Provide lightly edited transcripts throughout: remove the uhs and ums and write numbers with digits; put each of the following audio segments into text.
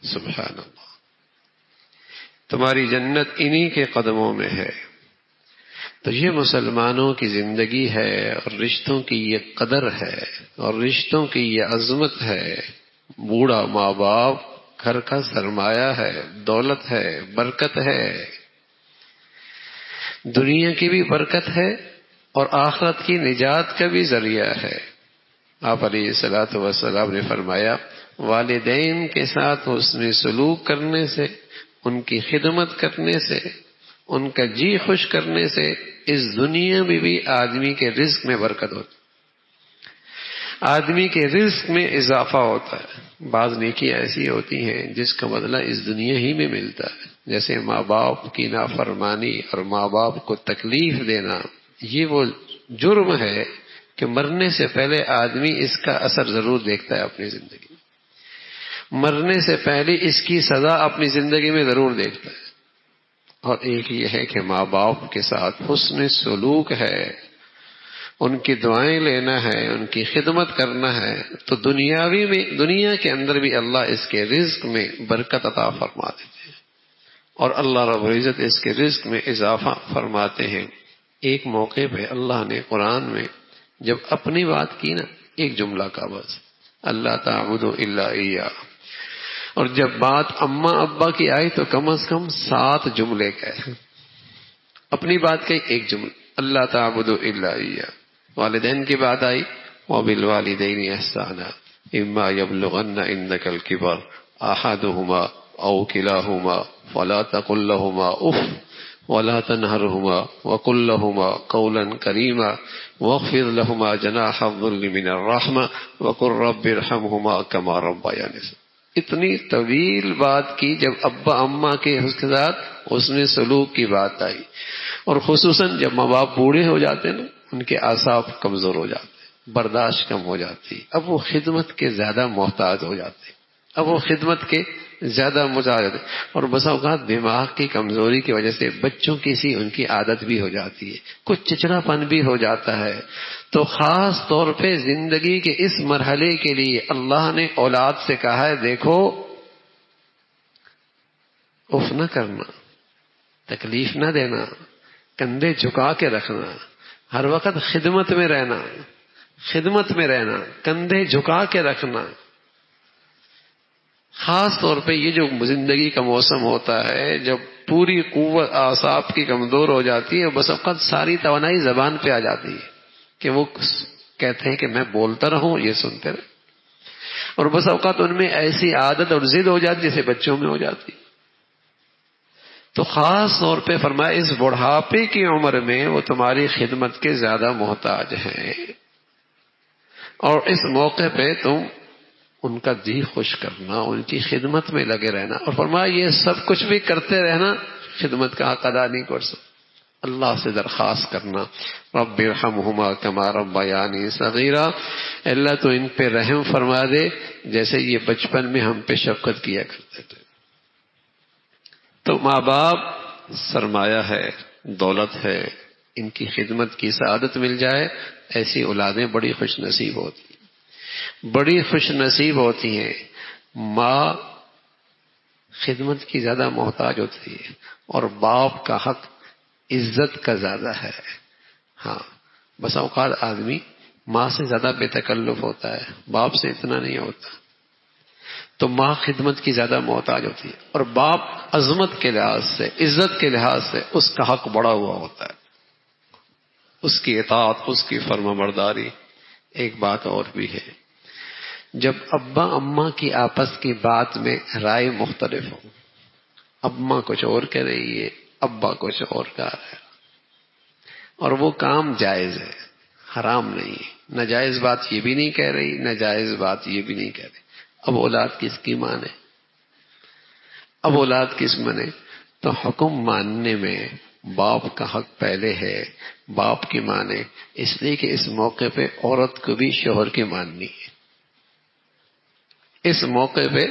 سبحان اللہ، تمہاری جنت انہی کے قدموں میں ہے۔ تو یہ مسلمانوں کی زندگی ہے، اور رشتوں کی یہ قدر ہے، اور رشتوں کی یہ عظمت ہے۔ بوڑھا ماں باپ گھر کا سرمایہ ہے، دولت ہے، برکت ہے، دنیا کی بھی برکت ہے اور آخرت کی نجات کا بھی ذریعہ ہے۔ آپ علیہ الصلوۃ والسلام نے فرمایا، والدین کے ساتھ حسن سلوک کرنے سے، ان کی خدمت کرنے سے، ان کا جی خوش کرنے سے اس دنیا میں بھی آدمی کے رزق میں برکت ہوتی ہے، آدمی کے رزق میں اضافہ ہوتا ہے۔ بعض نیکیاں ایسی ہوتی ہیں جس کا بدلہ اس دنیا ہی میں ملتا ہے، جیسے ماں باپ کی نافرمانی اور ماں باپ کو تکلیف دینا، یہ وہ جرم ہے کہ مرنے سے پہلے آدمی اس کا اثر ضرور دیکھتا ہے اپنی زندگی میں، مرنے سے پہلے اس کی سزا اپنی زندگی میں ضرور دیکھتا ہے۔ اور ایک یہ ہے کہ ماں باپ کے ساتھ حسن سلوک ہے، ان کی دعائیں لینا ہے، ان کی خدمت کرنا ہے، تو دنیا کے اندر بھی اللہ اس کے رزق میں برکت عطا فرما دیتے ہیں، اور اللہ رب العزت اس کے رزق میں اضافہ فرماتے ہیں۔ ایک موقع پہ اللہ نے قرآن میں جب اپنی بات کی نا، ایک جملہ کا بس، اللہ تعبدوا الا ایہ، اور جب بات اماں ابا کی آئی تو کم از کم 7 جملے کہے۔ اپنی بات کہی ایک جملہ، اللہ تعبدوا الا ایہ۔ والدین کی بات آئی، وبالوالدین احسانا اما یبلغن عندک الکبر احدہما او کلاہما فلا تقل لہما اف ولا تنهرهما وقل لهما قولا کریما واخفض لهما جناح الذل من الرحمة وقل رب ارحمهما كما ربياني صغيرا۔ اتنی طویل بات کی جب ابا اماں کے ساتھ اس نے سلوک کی بات آئی، اور خصوصاً جب ماں باپ بوڑھے ہو جاتے ہیں نا، ان کے اعصاب کمزور ہو جاتے ہیں، برداشت کم ہو جاتی، اب وہ خدمت کے زیادہ محتاج ہو جاتے، اب وہ خدمت کے زیادہ محتاج ہوتے، اور بسا اوقات دماغ کی کمزوری کی وجہ سے بچوں کی سی ان کی عادت بھی ہو جاتی ہے، کچھ چچڑا پن بھی ہو جاتا ہے۔ تو خاص طور پہ زندگی کے اس مرحلے کے لیے اللہ نے اولاد سے کہا ہے، دیکھو اف نہ کرنا، تکلیف نہ دینا، کندھے جھکا کے رکھنا، ہر وقت خدمت میں رہنا، کندھے جھکا کے رکھنا۔ خاص طور پہ یہ جو زندگی کا موسم ہوتا ہے جب پوری قوت اعصاب کی کمزور ہو جاتی ہے، بس اوقات ساری توانائی زبان پہ آ جاتی ہے کہ وہ کہتے ہیں کہ میں بولتا رہوں، یہ سنتے رہے، اور بس اوقات ان میں ایسی عادت اور ضد ہو جاتی جیسے بچوں میں ہو جاتی۔ تو خاص طور پہ فرمایا اس بڑھاپے کی عمر میں وہ تمہاری خدمت کے زیادہ محتاج ہیں، اور اس موقع پہ تم ان کا جی خوش کرنا، ان کی خدمت میں لگے رہنا، اور فرمایا یہ سب کچھ بھی کرتے رہنا، خدمت کا حق ادا نہیں کر سکتے۔ اللہ سے درخواست کرنا، رب ارحمہما کما ربیانی صغیرا، اللہ تو ان پہ رحم فرما دے جیسے یہ بچپن میں ہم پہ شفقت کیا کرتے تھے۔ تو ماں باپ سرمایہ ہے، دولت ہے، ان کی خدمت کی سعادت مل جائے، ایسی اولادیں بڑی خوش نصیب ہوتی ہیں، بڑی خوش نصیب ہوتی ہیں۔ ماں خدمت کی زیادہ محتاج ہوتی ہے، اور باپ کا حق عزت کا زیادہ ہے۔ ہاں، بس اوقات آدمی ماں سے زیادہ بے تکلف ہوتا ہے، باپ سے اتنا نہیں ہوتا، تو ماں خدمت کی زیادہ محتاج ہوتی ہے، اور باپ عظمت کے لحاظ سے، عزت کے لحاظ سے اس کا حق بڑا ہوا ہوتا ہے، اس کی اطاعت، اس کی فرما برداری۔ ایک بات اور بھی ہے، جب ابا اماں کی آپس کی بات میں رائے مختلف ہو، اماں کچھ اور کہہ رہی ہے، ابا کچھ اور کہہ رہا ہے، اور وہ کام جائز ہے، حرام نہیں ہے، ناجائز بات یہ بھی نہیں کہہ رہی، ناجائز بات یہ بھی نہیں کہہ رہی، اب اولاد کس کی مانے؟ اب اولاد کس مانے؟ تو حکم ماننے میں باپ کا حق پہلے ہے، باپ کی مانے، اس لیے کہ اس موقع پہ عورت کو بھی شوہر کی ماننی ہے، اس موقع پہ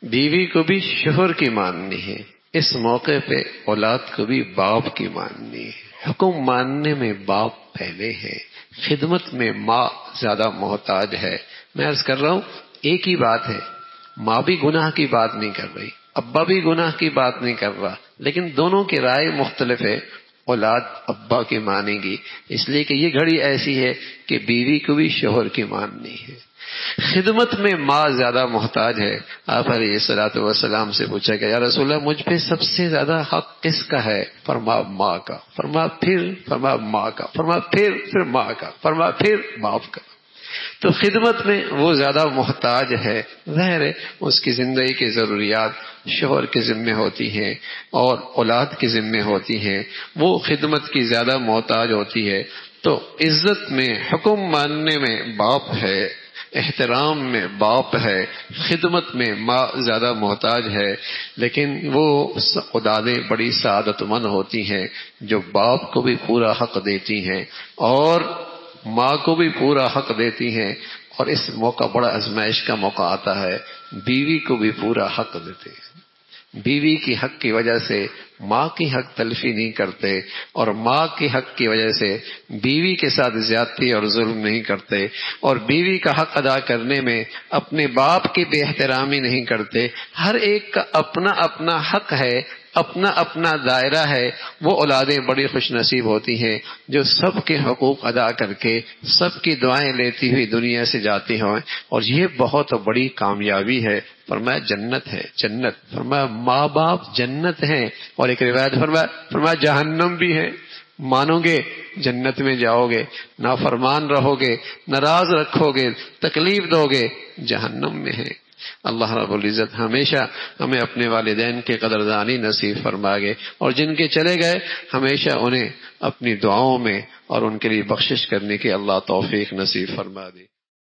بیوی کو بھی شوہر کی ماننی ہے، اس موقع پہ اولاد کو بھی باپ کی ماننی ہے۔ حکم ماننے میں باپ پہلے ہے، خدمت میں ماں زیادہ محتاج ہے۔ میں عرض کر رہا ہوں ایک ہی بات ہے، ماں بھی گناہ کی بات نہیں کر رہی، ابا بھی گناہ کی بات نہیں کر رہا، لیکن دونوں کی رائے مختلف ہے۔ اولاد ابا کی مانے گی، اس لیے کہ یہ گھڑی ایسی ہے کہ بیوی کو بھی شوہر کی ماننی ہے۔ خدمت میں ماں زیادہ محتاج ہے۔ آپ علیہ الصلوۃ والسلام سے پوچھا کہ یا رسول اللہ مجھ پہ سب سے زیادہ حق کس کا ہے؟ فرما ماں کا، فرما ماں کا، فرما پھر ماں کا، فرما پھر باپ کا۔ تو خدمت میں وہ زیادہ محتاج ہے۔ ظاہر ہے اس کی زندگی کی ضروریات شوہر کے ذمے ہوتی ہیں اور اولاد کے ذمے ہوتی ہیں، وہ خدمت کی زیادہ محتاج ہوتی ہے۔ تو عزت میں، حکم ماننے میں باپ ہے، احترام میں باپ ہے، خدمت میں ماں زیادہ محتاج ہے، لیکن وہ اولادیں بڑی سعادت مند ہوتی ہیں جو باپ کو بھی پورا حق دیتی ہیں اور ماں کو بھی پورا حق دیتی ہیں، اور اس موقع بڑا آزمائش کا موقع آتا ہے، بیوی کو بھی پورا حق دیتے ہیں۔ بیوی کی حق کی وجہ سے ماں کی حق تلفی نہیں کرتے، اور ماں کی حق کی وجہ سے بیوی کے ساتھ زیادتی اور ظلم نہیں کرتے، اور بیوی کا حق ادا کرنے میں اپنے باپ کی بے احترامی نہیں کرتے۔ ہر ایک کا اپنا اپنا حق ہے، اپنا اپنا دائرہ ہے۔ وہ اولادیں بڑی خوش نصیب ہوتی ہیں جو سب کے حقوق ادا کر کے سب کی دعائیں لیتی ہوئی دنیا سے جاتی ہیں، اور یہ بہت بڑی کامیابی ہے۔ فرمایا جنت ہے، جنت، فرمایا ماں باپ جنت ہیں، اور ایک روایت فرمایا جہنم بھی ہے۔ مانو گے جنت میں جاؤ گے، نافرمان رہو گے، ناراض رکھو گے، تکلیف دو گے، جہنم میں ہے۔ اللہ رب العزت ہمیشہ ہمیں اپنے والدین کے قدردانی نصیب فرمائے، اور جن کے چلے گئے ہمیشہ انہیں اپنی دعاؤں میں اور ان کے لیے بخشش کرنے کی اللہ توفیق نصیب فرما دے۔